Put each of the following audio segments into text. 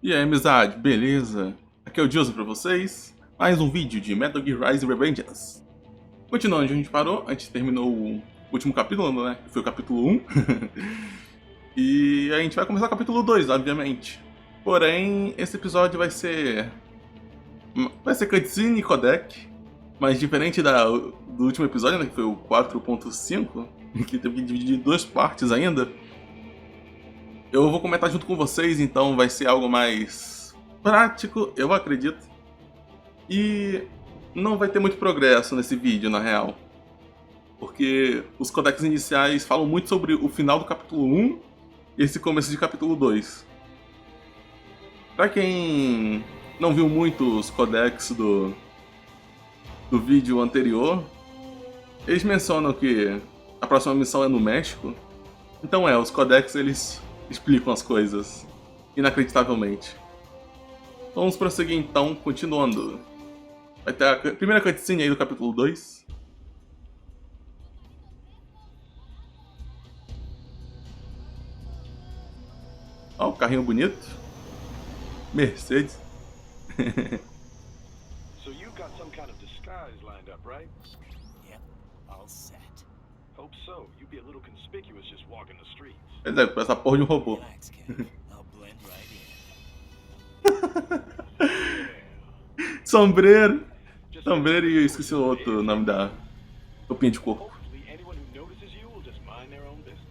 E aí, amizade, beleza? Aqui é o Joseph pra vocês. Mais um vídeo de Metal Gear Rise Revengeance. Continuando onde a gente parou, a gente terminou o último capítulo, né? Que foi o capítulo 1. E a gente vai começar o capítulo 2, obviamente. Porém, esse episódio vai ser cutscene e codec. Mas diferente do último episódio, né? Que foi o 4.5, que teve que dividir em duas partes ainda. Eu vou comentar junto com vocês, então vai ser algo mais prático, eu acredito. E não vai ter muito progresso nesse vídeo, na real. Porque os codecs iniciais falam muito sobre o final do capítulo 1 e esse começo de capítulo 2. Pra quem não viu muito os codecs do vídeo anterior, eles mencionam que a próxima missão é no México. Então os codecs eles explicam as coisas inacreditavelmente. Vamos prosseguir então, continuando. Vai ter a primeira cutscene aí do capítulo 2. Ó, o carrinho bonito. Mercedes. So you got some kind of disguise lined up, right? Yep, all set. Hope so. You'd be a little conspicuous just walking the streets. Pois é, com essa porra de um robô. Relax, Kev. I'll blend right in. Sombreiro. Sombreiro e eu esqueci o outro nome da roupinha de corpo. Hopefully anyone who notices you will just mind their own business.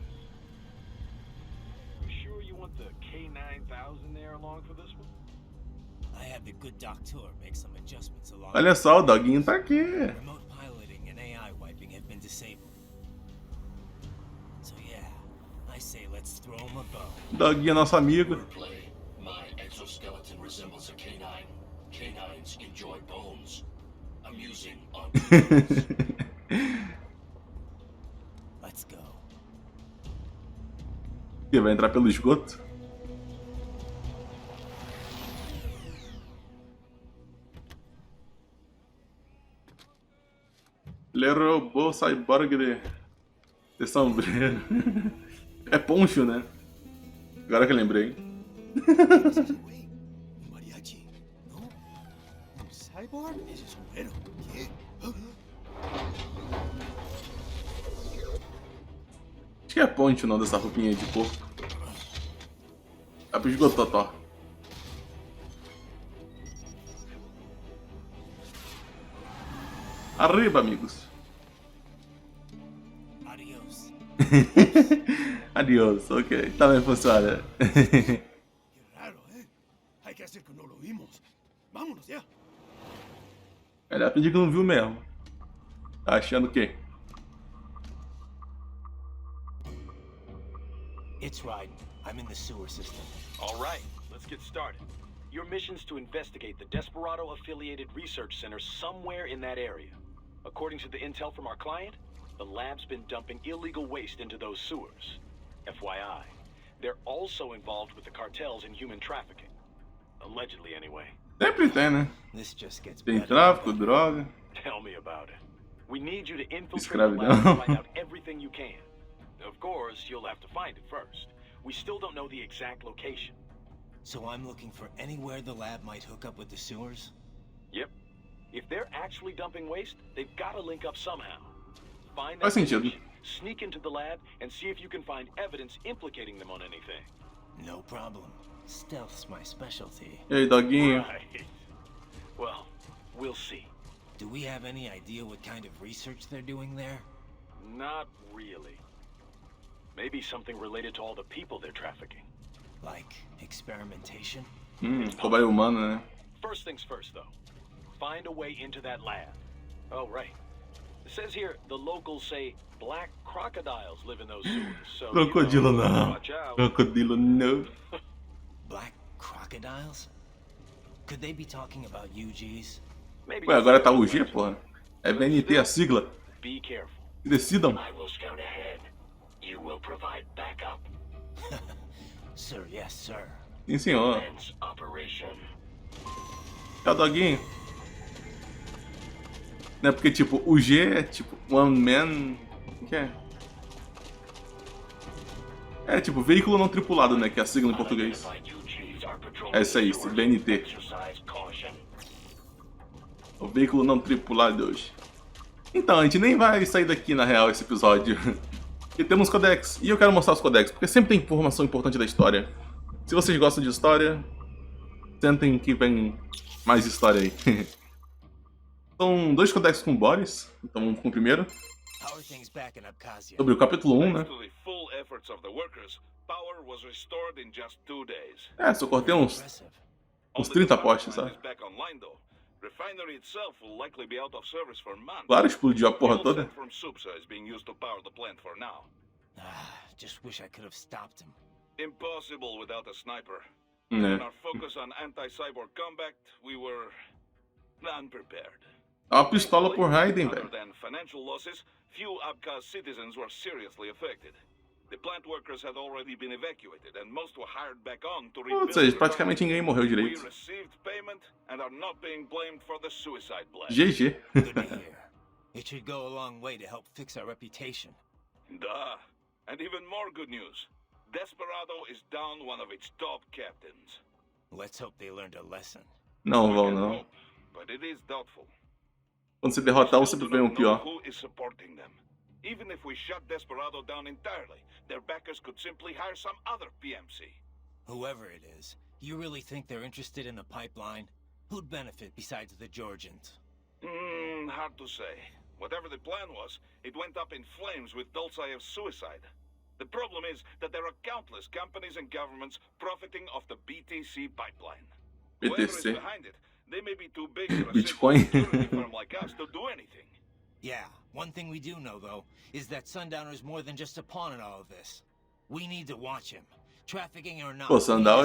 You sure you want the K9000 there along for this one? I had the good doctor make some adjustments along. Olha só, o doguinho tá aqui. Remote piloting and AI wiping have been disabled. So yeah, I say let's throw him a bone. Doguinho é nosso amigo. Play. My exoskeleton resembles a canine. Canines enjoy bones. Amusing on Let's go. Que vai entrar pelo esgoto. Ele roubou o cyborg de sombreiro. É poncho, né? Agora que eu lembrei. Mariachi, ¿no? ¿Un cyborg? Ese sombrero. ¿Qué? Acho que é poncho não dessa roupinha de corpo. Vai pro esgoto, Totó. Arriba, amigos. Adiós. Adiós, ok. Também funciona. Qué raro, ¿eh? Hay que hacer que no lo vimos. Vámonos ya. Melhor pedir que não viu mesmo. Tá achando o quê? It's right. I'm in the sewer system. All right, let's get started. Your mission's to investigate the Desperado-affiliated research center somewhere in that area. According to the intel from our client, the lab's been dumping illegal waste into those sewers. FYI, they're also involved with the cartels in human trafficking. Allegedly, anyway. Sempre tem, né? This just gets Tem better. tráfico, droga. Tell me about it. We need you to infiltrate the lab and find out everything you can. Of course, you'll have to find it first. We still don't know the exact location. So I'm looking for anywhere the lab might hook up with the sewers? Yep. If they're actually dumping waste, they've got to link up somehow. Find Faz that sentido. connection, sneak into the lab, and see if you can find evidence implicating them on anything. No problem. Stealth's my specialty. E aí, doguinho? Right. Well, we'll see. Do we have any idea what kind of research they're doing there? Not really. Maybe something related to all the people they're trafficking. Like experimentation? Cobaia humana, né? First things first, though. Find a way into that lab. Oh, right. It says here the locals say black crocodiles live in those sewers, so Crocodilo não. watch out. Crocodilo não. Black crocodiles? Could they be talking about UGs? Maybe Ué, agora tá UG, porra. É VNT a sigla. Be careful. Decidam. I will scout ahead. You will provide backup. Sir, yes, sir. Sim, senhor. Men's operation. É o doguinho. Não é porque, tipo, o G é tipo one man. O que é? É tipo veículo não tripulado, né? Que é a sigla em português. Identified UGs are patrolling É isso aí, esse BNT. Exercise caution. O veículo não tripulado hoje. Então, a gente nem vai sair daqui na real esse episódio. Porque temos codex. E eu quero mostrar os codex, porque sempre tem informação importante da história. Se vocês gostam de história, sentem que vem mais história aí. São 2 codex com bodies, então vamos com o primeiro. How are things back in Abkhazia? Sobre o capítulo 1, né? Thanks to the full efforts of the workers, power was restored in just 2 days. É, só cortei uns Impressive. 30 postes, Plant sabe? is back online, though. Refinery itself will likely be out of service for months. Claro, explodiu a porra Fuel toda. sent from Supsa is being used to power the plant for now. Just wish I could have stopped him. Impossible without a sniper. Né? In our focus on anti-cyborg combat, we were unprepared. Dá uma pistola por Raiden, Other velho. than financial losses, few Abkhaz citizens were seriously affected. The plant workers had already been evacuated, and most were hired back on to Ou rebuild seja, the praticamente ninguém morreu We direito. received payment and are not being blamed for the suicide blast. GG. Good to hear. It should go a long way to help fix our reputation. Duh. And even more good news. Desperado is down one of its top captains. Let's hope they learned a lesson. Não We vão, can não. hope, but it is doubtful. Quando você derrotar um, Still sempre do vem um not know pior. who is supporting them. Even if we shut Desperado down entirely, their backers could simply hire some other PMC. Whoever it is, you really think they're interested in the pipeline? Who'd benefit besides the Georgians? Hard to say. Whatever the plan was, it went up in flames with Dulceyev's suicide. The problem is that there are countless companies and governments profiting off the BTC pipeline. Whoever is BTC. behind it, they may be too big for a Bitcoin. simple security firm like us to do anything. Yeah, one thing we do know, though, is that Sundowner's more than just a pawn in all of this. We need to watch him. Trafficking or not. Pô, Sandal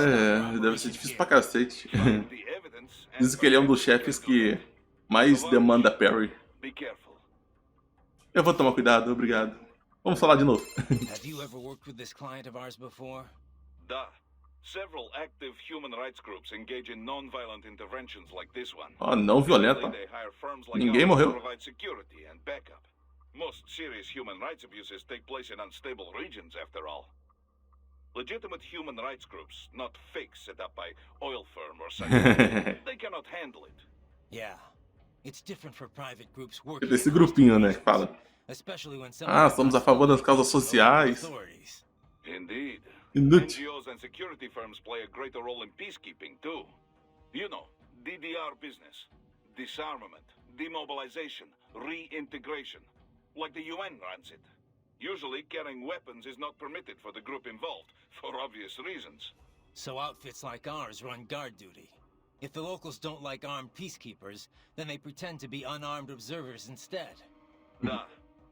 deve ser difícil pra cacete. Find the evidence and Dizem que ele é um dos chefes que mais demanda parry. be careful. Eu vou tomar cuidado, obrigado. Vamos falar de novo. Have you ever worked with this client of ours before? Duh. Several active human rights groups engage in non-violent interventions like this one. Ó, não violenta. They hire firms like Ninguém ours morreu. to provide security and backup. Most serious human rights abuses take place in unstable regions, after all. Legitimate human rights groups, not fakes set up by oil firm or something. They cannot handle it. Yeah. It's different for private groups working. Desse in grupinho, né, hostile que fala. regions, especially when Ah, someone somos a favor das causas sociais. authorities. Indeed. Inútil. NGOs and security firms play a greater role in peacekeeping, too. You know, DDR business. Disarmament, demobilization, reintegration. Like the UN runs it. Usually, carrying weapons is not permitted for the group involved, for obvious reasons. So outfits like ours run guard duty. If the locals don't like armed peacekeepers, then they pretend to be unarmed observers instead. Nah,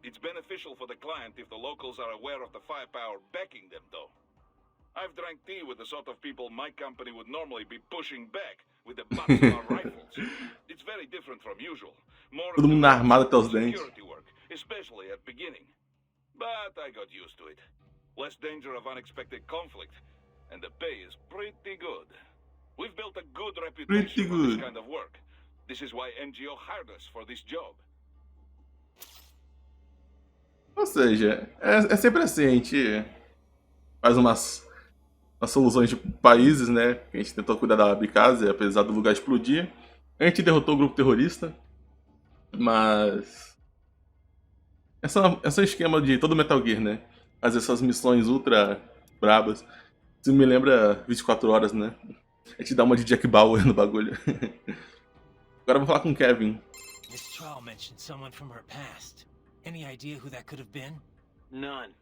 it's beneficial for the client if the locals are aware of the firepower backing them, though. I've drank tea with the sort of people my company would normally be pushing back with the butts of our rifles. It's very different from usual. More Todo mundo armado até os dentes. security work, especially at beginning. But I got used to it. Less danger of unexpected conflict, and the pay is pretty good. We've built a good reputation Pretty for good. this kind of work. This is why NGO hired us for this job. Ou seja, é sempre assim, a gente faz umas soluções de países, né? A gente tentou cuidar da Abkhazia, apesar do lugar explodir. A gente derrotou o grupo terrorista, mas esse é o esquema de todo Metal Gear, né? Fazer essas missões ultra brabas. Isso me lembra 24 horas, né? A gente dá uma de Jack Bauer no bagulho. Agora eu vou falar com o Kevin. This trial mentioned someone from her past. Any idea who that could have been? None.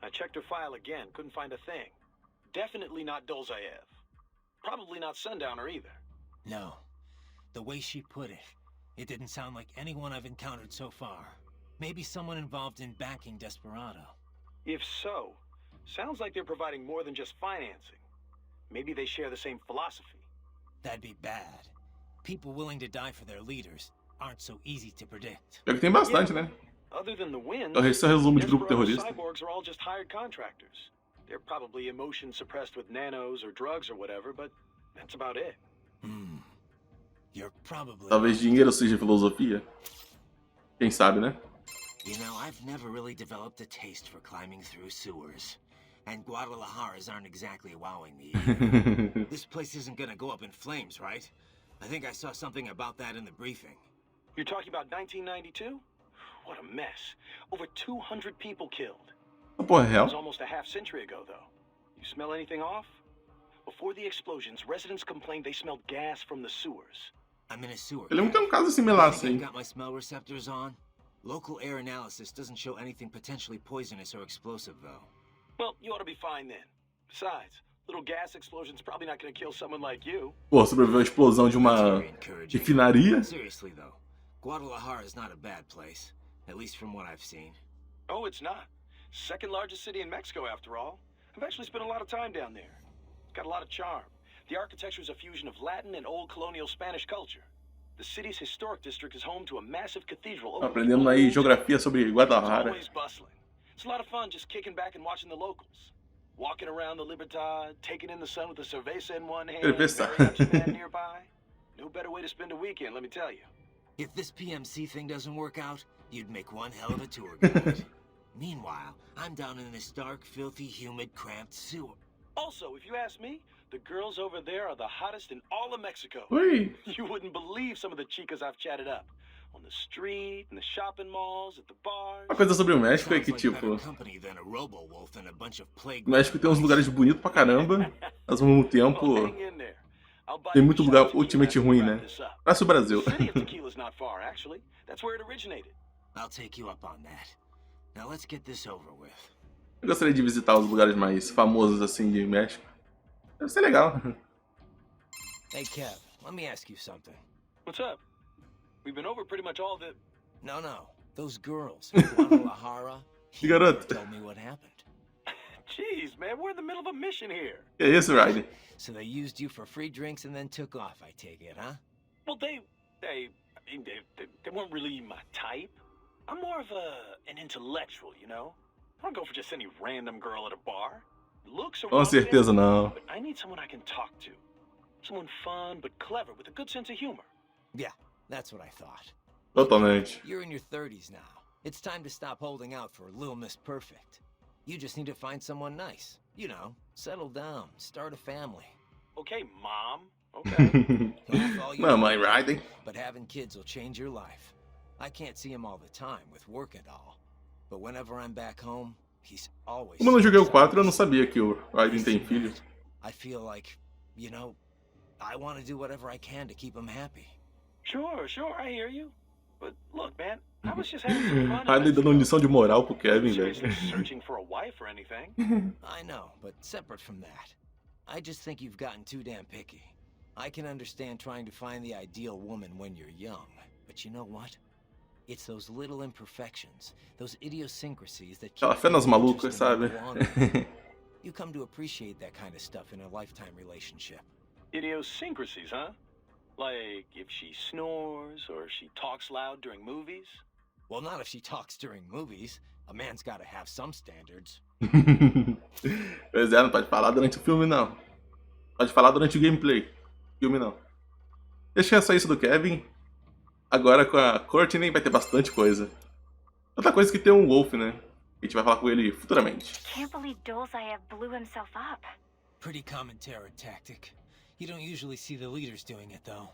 I checked her file again, couldn't find a thing. Definitely not Dolzaev. Probably not Sundowner either. No. The way she put it, it didn't sound like anyone I've encountered so far. Maybe someone involved in backing Desperado. If so, sounds like they're providing more than just financing. Maybe they share the same philosophy. That'd be bad. People willing to die for their leaders aren't so easy to predict. Pior que tem bastante, né? Other than the wins, Então esse é o resumo de grupo Desperado terrorista. cyborgs are all just hired contractors. They're probably emotion suppressed with nanos or drugs or whatever, but that's about it. You're probably Talvez dinheiro seja filosofia. Quem sabe, né? You know, I've never really developed a taste for climbing through sewers. And Guadalajara's aren't exactly wowing me either. This place isn't gonna go up in flames, right? I think I saw something about that in the briefing. You're talking about 1992? What a mess. Over 200 people killed. Porra, It was real? almost a half century ago, though. You smell anything off? Before the explosions, residents complained they smelled gas from the sewers. I'm in a sewer. Eu lembro que tem um caso I similar think assim. I've got my smell receptors on. Local air analysis doesn't show anything potentially poisonous or explosive, though. Well, you ought to be fine then. Besides, little gas explosion's probably not gonna kill someone like you. Pô, sobreviveu a explosão de That's uma very encouraging. refinaria? Seriously, though, Guadalajara is not a bad place, at least from what I've seen. Oh, it's not. Second largest city in Mexico, after all. I've actually spent a lot of time down there. It's got a lot of charm. The architecture is a fusion of Latin and old colonial Spanish culture. The city's historic district is home to a massive cathedral. Aprendendo aí geografia sobre It's Guadalajara. always bustling. It's a lot of fun just kicking back and watching the locals. Walking around the Libertad, taking in the sun with a cerveza in one hand, Cerveza. very much a man nearby. No better way to spend a weekend, let me tell you. If this PMC thing doesn't work out, you'd make one hell of a tour guide. Meanwhile, I'm down in this dark, filthy, humid, cramped sewer. Also, if you ask me, the girls over there are the hottest in all of Mexico. Ui, You wouldn't believe some of the chicas I've chatted up. On the street, in the shopping malls, at the bars. uma coisa sobre o México é Sounds que, like better tipo, company than a robo-wolf and a bunch of plague o México tem uns lugares bonitos pra caramba, mas ao mesmo tempo Well, hang in there. I'll buy tem you muito a lugar shot of tequila ultimamente after we ruim, wrap né? this up. Parece o Brasil. The city of tequila's not far, actually. That's where it originated. I'll take you up on that. Now let's get this over with. Eu gostaria de visitar os lugares mais famosos assim de México. Deve ser legal. Hey, Kev, let me ask you something. What's up? We've been over pretty much all the... No. Those girls in Guadalajara, Que you never garoto. told me what happened. Jeez, man, we're in the middle of a mission here. Que é isso, Ryder? So they used you for free drinks and then took off, I take it, huh? Well, I mean, they weren't really my type. I'm more of an intellectual, you know? I don't go for just any random girl at a bar. Looks are Com one thing, certeza não. but I need someone I can talk to. Someone fun but clever with a good sense of humor. Yeah, that's what I thought. Totalmente. You're in your 30s now. It's time to stop holding out for Little Miss Perfect. You just need to find someone nice. You know, settle down, start a family. Okay, Mom. Okay. Laugh all you Mamãe want, Ryder. but having kids will change your life. I can't see him all the time with work and all. But whenever I'm back home, he's always... Como eu não joguei o so 4, eu não nice. sabia que o Ryder tem filho. I feel like, you know, I want to do whatever I can to keep him happy. Sure, I hear you. But look, man, I was just having some fun. Ryder dando lição de moral pro Kevin, Seriously velho. searching for a wife or anything. I know, but separate from that, I just think you've gotten too damn picky. I can understand trying to find the ideal woman when you're young, but you know what? It's those little imperfections, those idiosyncrasies that keep Aquela fé nas you malucas, interested in sabe? you longer. You come to appreciate that kind of stuff in a lifetime relationship. Idiosyncrasies, huh? Like if she snores or she talks loud during movies? Well, not if she talks during movies. A man's gotta have some standards. Pois é, não pode falar durante o filme, não. Pode falar durante o gameplay. Filme, não. Deixa só isso do Kevin. Agora com a Courtney vai ter bastante coisa. Outra coisa que tem um Wolf, né? A gente vai falar com ele futuramente. Can't believe Dolzaev blew himself up. Pretty common terror tactic. You don't usually see the leaders doing it, though.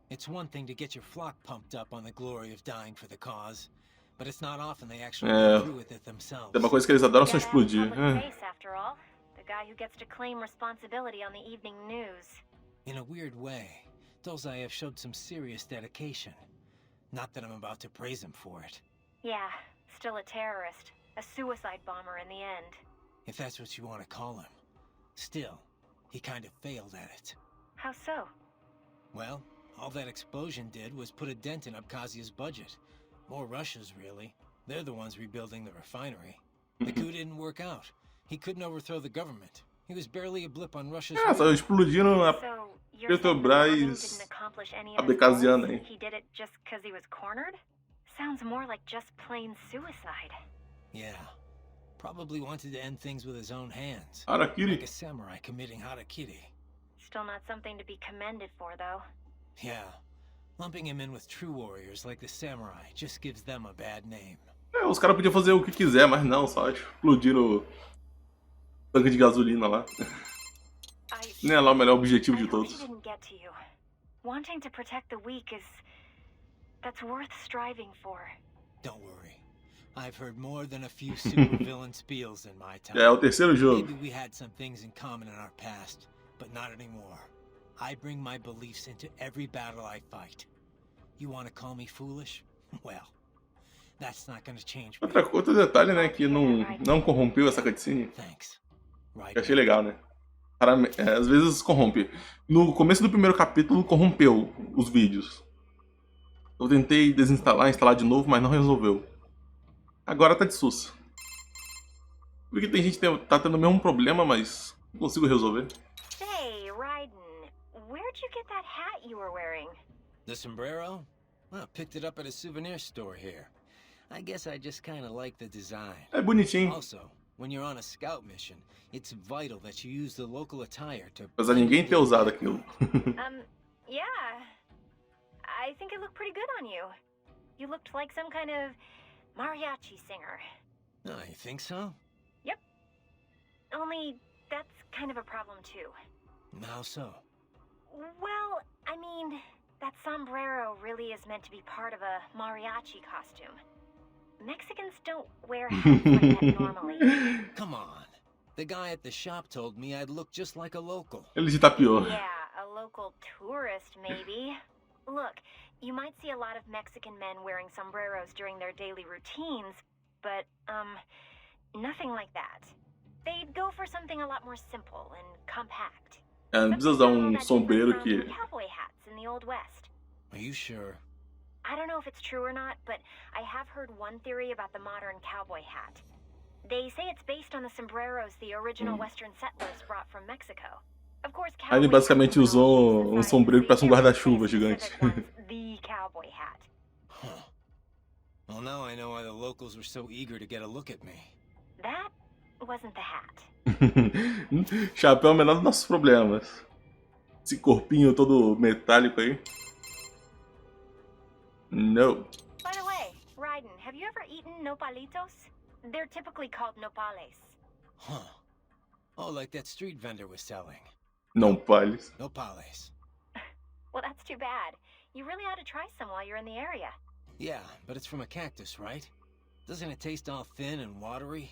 It's one thing to get your flock pumped up on the glory of dying for the cause, but it's not often they actually go through with it themselves. Tem uma coisa que eles adoram são Gotta have explodir. public face, after all. The guy who gets to claim responsibility on the evening news. In a weird way, Dolzaev showed some serious dedication. Not that I'm about to praise him for it. Yeah, still a terrorist. A suicide bomber in the end. If that's what you want to call him. Still, he kind of failed at it. How so? Well, all that explosion did was put a dent in Abkhazia's budget. More Russia's, really. They're the ones rebuilding the refinery. The coup didn't work out. He couldn't overthrow the government. He was barely a blip on Russia's Ah, só radar. explodindo a So, you're saying the Petrobras woman didn't accomplish any of his abdecaziana, goals? hein? He did it just because he was cornered? Sounds more like just plain suicide. Yeah. Probably wanted to end things with his own hands. Harakiri. Like a samurai committing harakiri. Still not something to be commended for, though. Yeah. Lumping him in with true warriors like the samurai just gives them a bad name. É, os caras podiam fazer o que quiser, mas não, só explodir tanque de gasolina lá. Nem é lá o melhor objetivo de I hope todos. she didn't get to you. Wanting to protect the weak that's worth striving for. Don't worry. I've heard more than a few supervillain spiels in my time. É o terceiro jogo. Maybe we had some things in common in our past, but not anymore. I bring my beliefs into every battle I fight. You want to call me foolish? Well, that's not going to change me. Outro detalhe, né, que não corrompeu essa cutscene. Thanks. Right. Eu achei legal, né? Às vezes corrompe. No começo do primeiro capítulo, corrompeu os vídeos. Eu tentei desinstalar, instalar de novo, mas não resolveu. Agora tá de sussa. Porque tem gente que tá tendo o mesmo problema, mas não consigo resolver. Say, Raiden, where'd you get that hat you were wearing? The sombrero? Well, I picked it up at a souvenir store here. I guess I just kind of like the design. É bonitinho. Also, when you're on a scout mission, it's vital that you use the local attire to... Apesar de ninguém ter usado aquilo. Yeah. I think it looked pretty good on you. You looked like some kind of mariachi singer. Oh, you think so? Yep. Only that's kind of a problem too. How so? Well, I mean, that sombrero really is meant to be part of a mariachi costume. Mexicans don't wear hats like that normally. Come on. The guy at the shop told me I'd look just like a local. Ele de tapiou. Yeah, a local tourist maybe. Look, you might see a lot of Mexican men wearing sombreros during their daily routines, but, nothing like that. They'd go for something a lot more simple and compact. Não precisa usar sombreiro que... Cowboy hats in the Old West. Are you sure? I don't know if it's true or not, but I have heard one theory about the modern cowboy hat. They say it's based on the sombreros the original Western settlers brought from Mexico. Of course, Aí ele basicamente usou sombreiro que parece guarda-chuva gigante. The cowboy hat. Huh. Well, now I know why the locals were so eager to get a look at me. That wasn't the hat. Chapéu é o menor dos nossos problemas. Esse corpinho todo metálico aí. No. By the way, Raiden, have you ever eaten nopalitos? They're typically called nopales. Huh. Oh, like that street vendor was selling. Não pales. Nopales. Well, that's too bad. You really ought to try some while you're in the area. Yeah, but it's from a cactus, right? Doesn't it taste all thin and watery?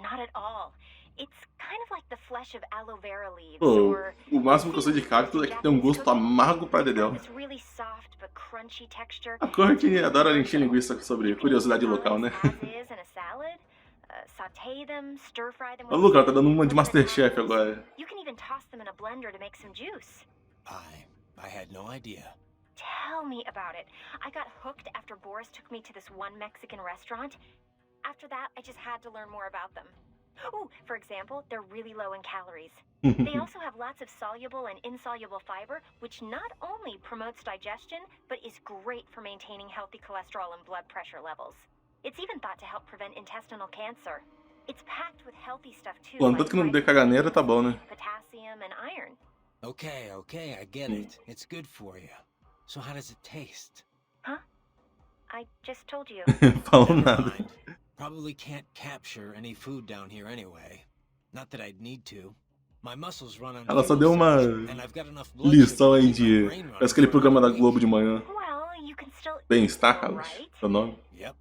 Not at all. It's kind of like the flesh of aloe vera leaves, Pô, or... o máximo que eu sei de cactus é que tem um gosto amargo pra dedéu. This really soft but crunchy texture. A cor que adora encher linguiça sobre curiosidade local, né? As is in a salad. Saute them, stir fry them. Ô, Luca, ela tá dando uma de Masterchef agora. You can even toss them in a blender to make some juice. I had no idea. Tell me about it. I got hooked after Boris took me to this one Mexican restaurant. After that, I just had to learn more about them. Ooh, for example, they're really low in calories. They also have lots of soluble and insoluble fiber, which not only promotes digestion, but is great for maintaining healthy cholesterol and blood pressure levels. It's even thought to help prevent intestinal cancer. It's packed with healthy stuff too, Bom, tanto que não dê caganeira, tá bom, né? potassium and iron. Okay, I get it. It's good for you. So how does it taste? Huh? I just told you. Falou Never nada. mind. Probably can't capture any food down here anyway. Not that I'd need to. My muscles run on Ela só deu uma and I've got enough blood lição sugar to aí keep my de... brain running Parece aquele for programa da another Globo week. de manhã. Well, you can still Bem-estar, eat, Carlos. right? Seu nome. Yep.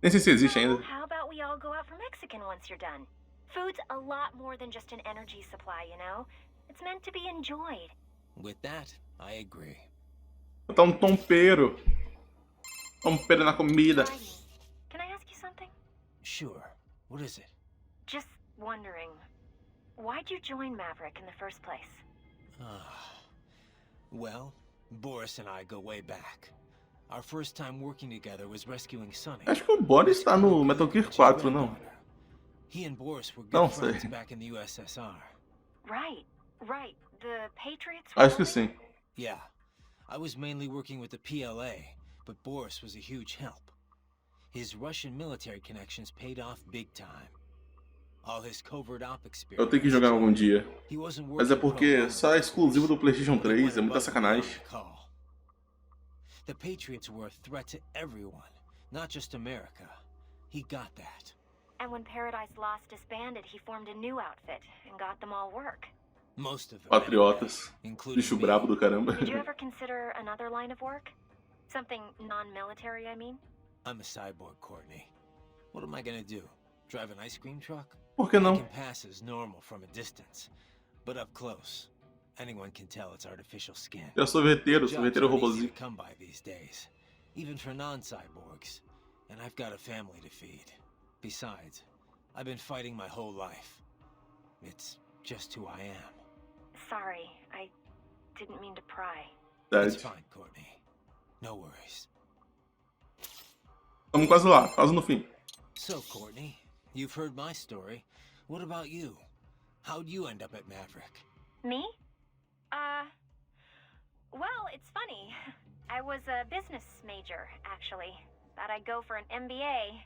Nem sei se existe ainda. How about we all go out for Mexican once you're done? Food's a lot more than just an energy supply, you know? It's meant to be enjoyed. With that, I agree. Botar um tompeiro. Tompeiro na comida. Raiden, can I ask you something? Sure. What is it? Just wondering, why'd you join Maverick in the first place? Well, Boris and I go way back. Our first time working together was rescuing Sonny. Acho que o Boris tá no Metal Gear 4, não? He and Boris were Não good friends sei. back in the USSR. Right. The Patriots were Acho que only- sim. Yeah. I was mainly working with the PLA, but Boris was a huge help. His Russian military connections paid off big time. All his covert op experience. Eu tenho que jogar algum dia. He wasn't Mas é working porque pro só é exclusivo do PlayStation 3, é muita sacanagem. The Patriots were a threat to everyone, not just America. He got that. And when Paradise Lost disbanded, he formed a new outfit and got them all work. Most of them, Patriotas. including Bicho me. brabo do caramba. Did you ever consider another line of work? Something non-military, I mean? I'm a cyborg, Courtney. What am I gonna do? Drive an ice cream truck? Por que I não? can pass as normal from a distance, but up close, anyone can tell it's artificial skin. Eu sou sorveteiro Jobs aren't easy to robozinho. come by these days, even for non-cyborgs, and I've got a family to feed. Besides, I've been fighting my whole life. It's just who I am. Sorry, I didn't mean to pry. It's Verdade. fine, Courtney. No worries. Estamos quase lá, quase no fim. So, Courtney, you've heard my story. What about you? How'd you end up at Maverick? Me? Well, it's funny. I was a business major, actually. Thought I'd go for an MBA.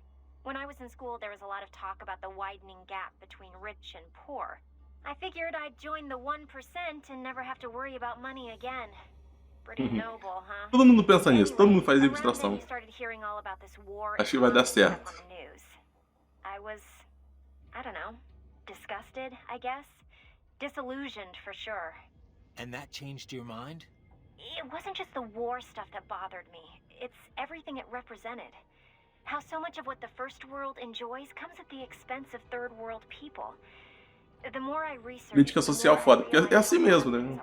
When I was in school, there was a lot of talk about the widening gap between rich and poor. I figured I'd join the 1% and never have to worry about money again. Pretty noble, huh? Todo mundo pensa nisso, todo mundo faz around then abstração. you started hearing all about this war Acho que vai dar economy stuff certo. on the news. I was, I don't know, disgusted, I guess. Disillusioned for sure. And that changed your mind? It wasn't just the war stuff that bothered me. It's everything it represented. How so much of what the first world enjoys comes at the expense of third world people. The more I researched, Crítica social foda, porque é assim mesmo, né?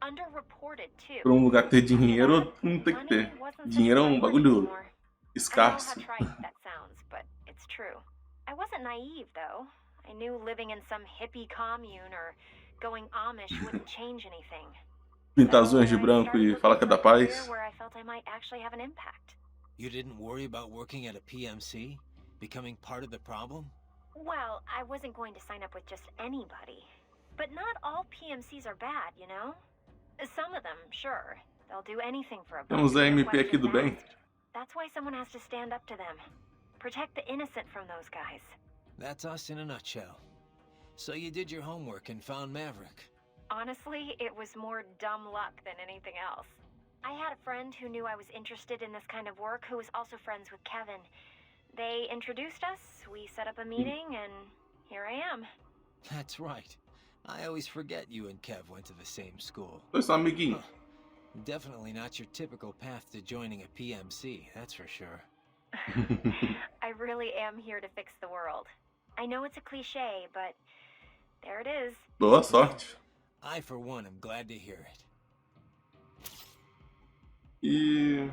Underreported too. Pra um lugar ter dinheiro, não tem que ter. Dinheiro é um bagulho I know escasso. how trite that sounds, but it's true. I wasn't naive though. I knew living in some hippie commune or going Amish wouldn't change anything. Pintar as unhas de branco e falar que é da paz. Where I felt I might actually have an impact. You didn't worry about working at a PMC? Becoming part of the problem? Well, I wasn't going to sign up with just anybody. But not all PMCs are bad, you know? Some of them, sure. They'll do anything for a buck. Temos a no MP aqui do questions bem. asked. That's why someone has to stand up to them. Protect the innocent from those guys. That's us in a nutshell. So you did your homework and found Maverick. Honestly, it was more dumb luck than anything else. I had a friend who knew I was interested in this kind of work who was also friends with Kevin. They introduced us, we set up a meeting, and here I am. That's right. I always forget you and Kev went to the same school. Dois são amiguinhos. Definitely not your typical path to joining a PMC, that's for sure. I really am here to fix the world. I know it's a cliche, but there it is. Boa sorte. I, for one, am glad to hear it. E...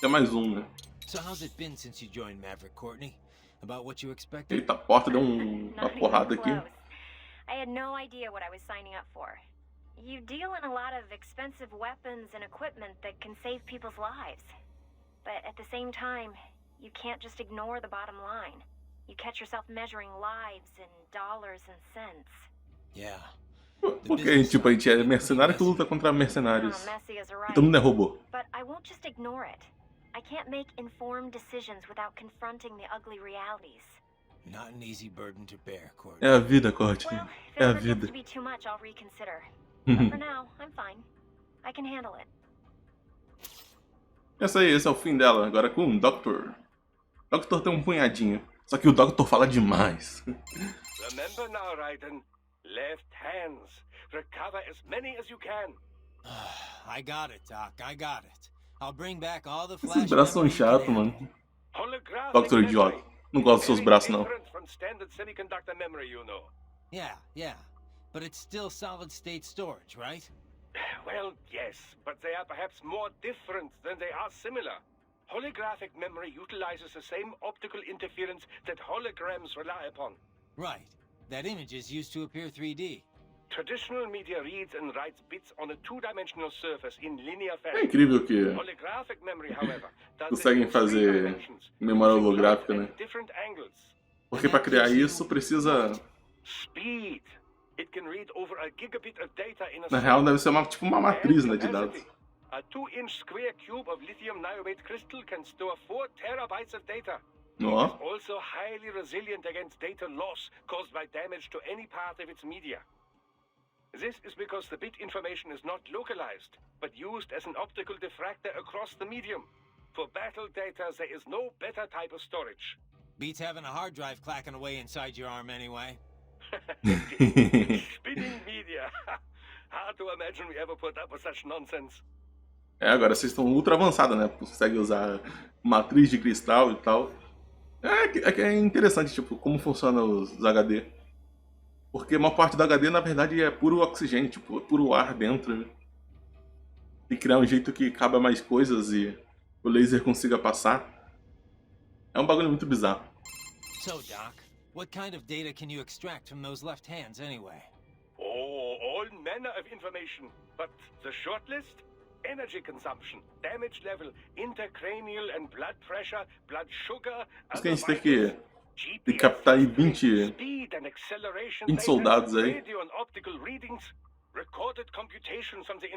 Tem mais um, né? So how's it been since you joined Maverick, Courtney? About what you expected? Eita, a porta deu uma Not porrada even aqui. close. I had no idea what I was signing up for. You deal in a lot of expensive weapons and equipment that can save people's lives. But at the same time, you can't just ignore the bottom line. You catch yourself measuring lives in dollars and cents. Yeah. Porque, tipo, a gente é mercenário que luta contra mercenários. Messy is E right. todo mundo é robô. But I won't just ignore it. I can't make informed decisions without confronting the ugly realities. Not an easy burden to bear, É Courtney. a vida, Courtney. Well, if É it a ever gets vida. to be too much, I'll reconsider. But for now, I'm fine. I can handle it. Essa aí, esse é o fim dela. Agora com o Doctor. O Doctor tem um punhadinho. Só que o Doctor fala demais. Remember now, Raiden. Left hands. Recover as many as you can. I got it, Doc. I got it. I'll bring back all the Esses flash braços são memories you chatos, can mano. handle. Holographic Doctor memory. idiota. Não gosto dos seus Very braços, não. different from standard semiconductor memory, you know. Yeah. But it's still solid-state storage, right? Well, yes, but they are perhaps more different than they are similar. Holographic memory utilizes the same optical interference that holograms rely upon. Right. That image is used to appear 3D. Traditional media reads and writes bits on a two-dimensional surface in linear É fashion. incrível que Holographic memory, however, does conseguem this in three fazer dimensions, memória using light holográfica, at né? different angles. Porque pra criar isso precisa... Speed. It can read over a gigabit of data in a Na real deve ser tipo uma matriz, né, de And dados. capacity. A 2-inch square cube of lithium niobate crystal can store 4 terabytes of data. Ó, It's also highly resilient against data loss caused by damage to any part of its media. This is because the bit information is not localized, but used as an optical diffractor across the medium. For battle data, there is no better type of storage. Beats having a hard drive clacking away inside your arm anyway. Spinning media. Hard to imagine we ever put up with such nonsense. Agora vocês estão ultra avançados, né? Consegue usar matriz de cristal e tal. É interessante, tipo, como funciona os HD. Porque uma parte do HD, na verdade, é puro oxigênio, tipo, puro ar dentro. E criar um jeito que caiba mais coisas e o laser consiga passar. É um bagulho muito bizarro. So, Doc, what kind of data can you extract from those left hands anyway? Oh, all manner of information. But the short list? Energy consumption, damage level, intracranial and blood pressure, blood sugar... Por isso que a gente tem que captar aí 20 soldados aí.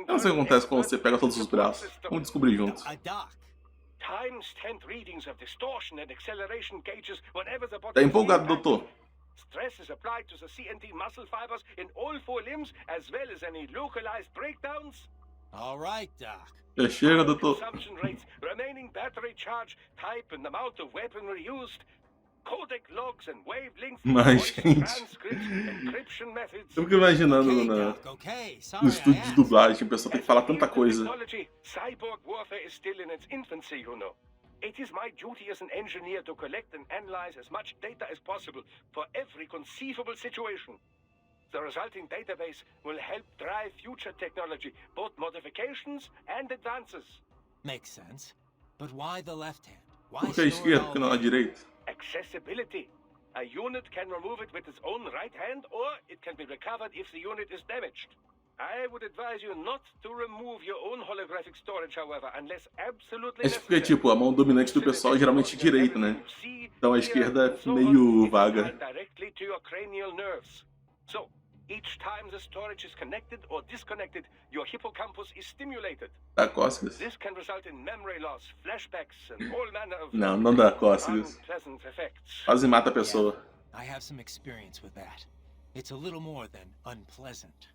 Não sei o que acontece quando você pega todos os braços. Vamos descobrir juntos. Tá empolgado, doutor? Stress is applied to the CNT muscle fibers in all 4 limbs, as well as any localized breakdowns. All right, Doc. Já chega, doutor. Consumption rates, remaining battery charge, type and amount of weaponry used, codec logs and wavelengths, Mas, gente, encryption methods. eu fico imaginando no estúdio de dublagem, o pessoal tem que falar tanta coisa. Cyborg warfare is still in its infancy, you know. It is my duty as an engineer to collect and analyze as much data as possible for every conceivable situation. The resulting database will help drive future technology, both modifications and advances. Makes sense. But why the left hand? Why Por que a esquerda, por que não a direita? Accessibility. A unit can remove it with its own right hand, or it can be recovered if the unit is damaged. I would advise you not to remove your own holographic storage, however, unless absolutely É porque, tipo, a mão dominante do pessoal é geralmente direita, né? Então a esquerda é meio vaga. Directly to your cranial nerves. So, each time the storage is connected or disconnected, your hippocampus is stimulated. Dá cócegas? This can result in memory loss, flashbacks, and all manner of Não dá cócegas. unpleasant effects. Quase mata a pessoa. I have some experience with that. It's a little more than unpleasant.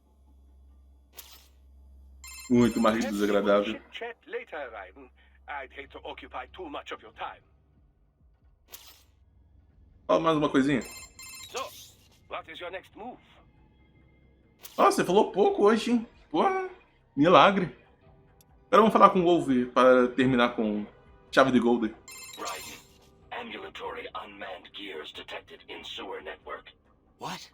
Muito mais desagradável. Chat later, Raiden. I'd hate to occupy too much of your time. Fala mais uma coisinha. So, what is your next move? Nossa, você falou pouco hoje, hein? Porra, milagre. Agora vamos falar com o Wolf para terminar com chave de Golden. Raiden, ambulatory unmanned gears detected in sewer network. What?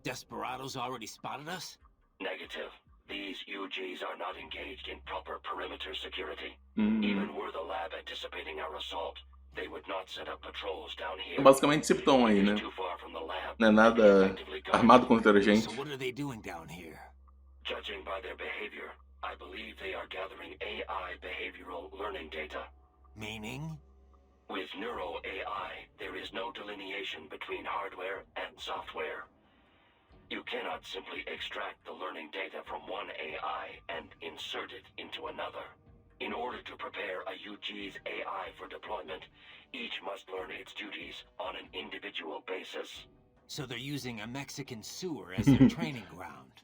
Desperados already spotted us? Negative. These UGs are not engaged in proper perimeter security. Even were the lab anticipating our assault, they would not set up patrols down here. Basicamente sempre estão aí, né? Too far from the lab. Não é nada armado contra a gente. So what are they doing down here? Judging by their behavior, I believe they are gathering AI behavioral learning data. Meaning? With neuro AI, there is no delineation between hardware and software. You cannot simply extract the learning data from one AI and insert it into another. In order to prepare a UG's AI for deployment, each must learn its duties on an individual basis. So they're using a Mexican sewer as their training ground?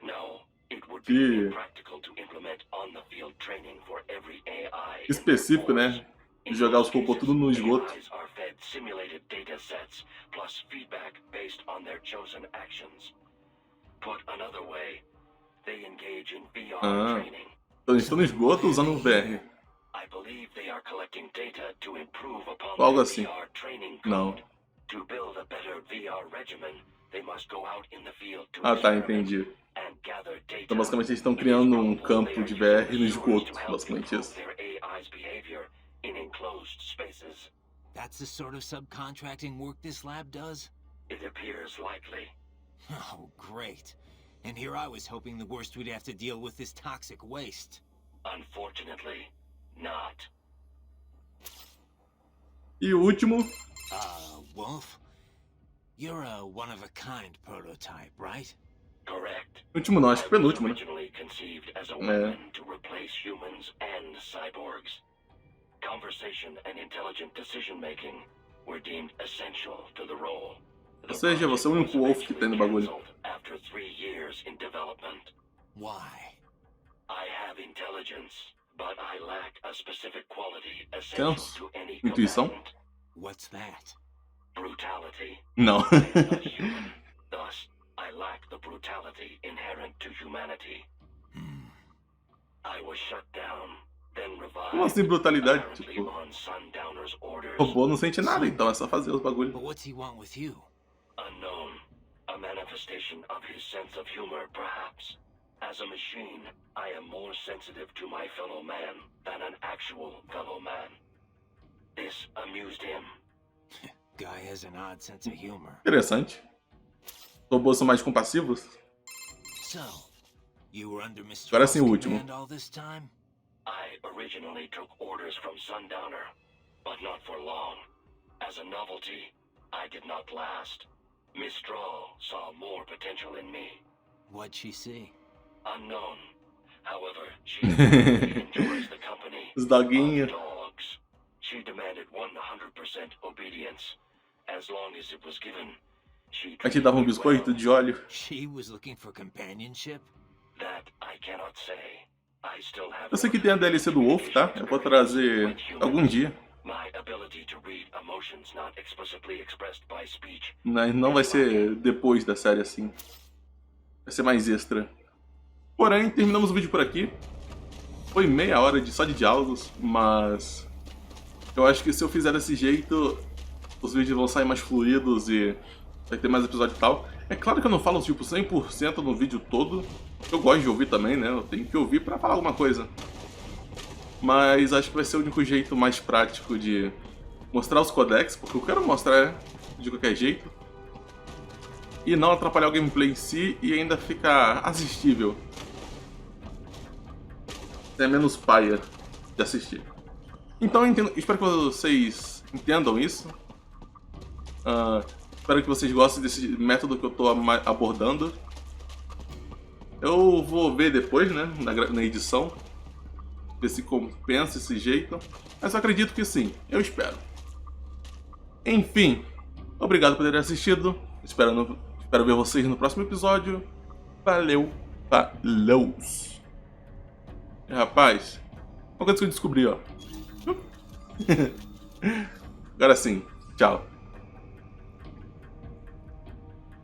No, it would be impractical to implement on-the-field training for every AI. Específico, né? Jogar os robôs tudo no esgoto. AIs are fed simulated data sets plus feedback based on their chosen actions. Put another way, they engage in VR training. Então eles estão no esgoto usando um VR. I believe they are collecting data to improve upon Algo their assim. VR training Não. code. To build a better VR regimen, they must go out in the field to Ah, tá, experiment entendi. and gather data. Então basicamente eles estão criando um campo de VR no esgoto, basicamente isso. Their AI's behavior in enclosed spaces. That's the sort of subcontracting work this lab does? It appears likely. Oh, great. And here I was hoping the worst we'd have to deal with is toxic waste. Unfortunately, not. E o último, Wolf? You're a one-of-a-kind prototype, right? Correct. último não, acho que I was penúltimo, né? originally conceived as a weapon to replace humans and cyborgs. Conversation and intelligent decision-making were deemed essential to the role. Ou seja, você é o único Wolf que tem no bagulho. After 3 years in development, Why? I have intelligence, but I lack a specific quality essential Senso? to any Intuição? combatant. What's that? Brutality. Não. I am not human. Thus, I lack the brutality inherent to humanity. I was shut down, then revived. Como assim brutalidade? Apparently Tipo, on Sundowner's orders. o robô não sente nada, então é só fazer os bagulhos. But what's he want with you? Unknown. A manifestation of his sense of humor, perhaps. As a machine, I am more sensitive to my fellow man than an actual fellow man. This amused him. Guy has an odd sense of humor. Interessante. Os robôs são mais compassivos? So, you were under Mr. Agora sim o último. command all this time? I originally took orders from Sundowner, but not for long. As a novelty, I did not last. Miss Straw saw more potential in me. What'd she see? Unknown. However, she enjoys the company Os doguinhos. of dogs. She demanded 100% obedience. As long as it was given, she A gente dava um biscoito de óleo. She was looking for companionship? That I cannot say. I still have Eu sei que tem a DLC do Wolf, tá? Eu vou trazer algum dia. My ability to read emotions not explicitly expressed by speech. Mas não vai ser depois da série assim. Vai ser mais extra. Porém, terminamos o vídeo por aqui. Foi meia hora só de diálogos, mas eu acho que se eu fizer desse jeito, os vídeos vão sair mais fluidos e vai ter mais episódio e tal. É claro que eu não falo tipo 100% no vídeo todo. Eu gosto de ouvir também, né? Eu tenho que ouvir pra falar alguma coisa. Mas acho que vai ser o único jeito mais prático de mostrar os codecs, porque eu quero mostrar de qualquer jeito. E não atrapalhar o gameplay em si e ainda ficar assistível. É menos paia de assistir. Então espero que vocês entendam isso. Espero que vocês gostem desse método que eu estou abordando. Eu vou ver depois, né, na edição, ver se compensa esse jeito. Mas eu acredito que sim, eu espero. Enfim, obrigado por terem assistido. Espero ver vocês no próximo episódio. Valeu, falou! Rapaz, uma coisa que eu descobri, ó. Agora sim, tchau.